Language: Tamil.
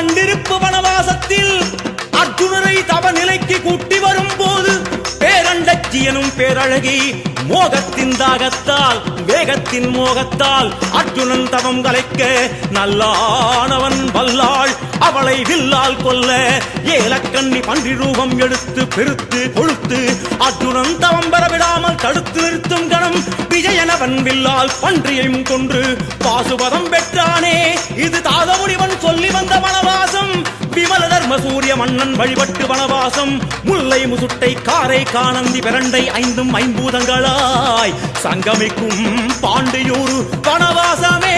பண்டிருப்பு வனவாசத்தில் அர்ஜுனரை தவ நிலைக்கு கூட்டி வரும்போது பேரண்டச்சியனும் பேரழகி மோகத்தின் தாகத்தால் வேகத்தின் மோகத்தால் அர்ஜுனன் தவம் கலைக்க நல்லானவன் வல்லாள் அவளை வில்லால் கொல்ல ஏலக்கண்ணி பன்றி ரூபம் எடுத்து பெருத்து கொழுத்து அர்ஜுனன் தவம் பெறவிடாமல் தடுத்து நிறுத்தும் கணம் விஜயனவன் வில்லால் பன்றியையும் கொன்று பாசுபதம் பெற்றானே. இது தாதமுனிவன் சொல்லி வந்த வனவாசம். விமல தர்ம சூரிய மன்னன் வழிபட்டு வனவாசம். முல்லை முசுட்டை காரை காணந்தி பிரண்டை ஐந்தும் ஐம்பூதங்களாய் சங்கமிக்கும் பாண்டியூர் வனவாசமே.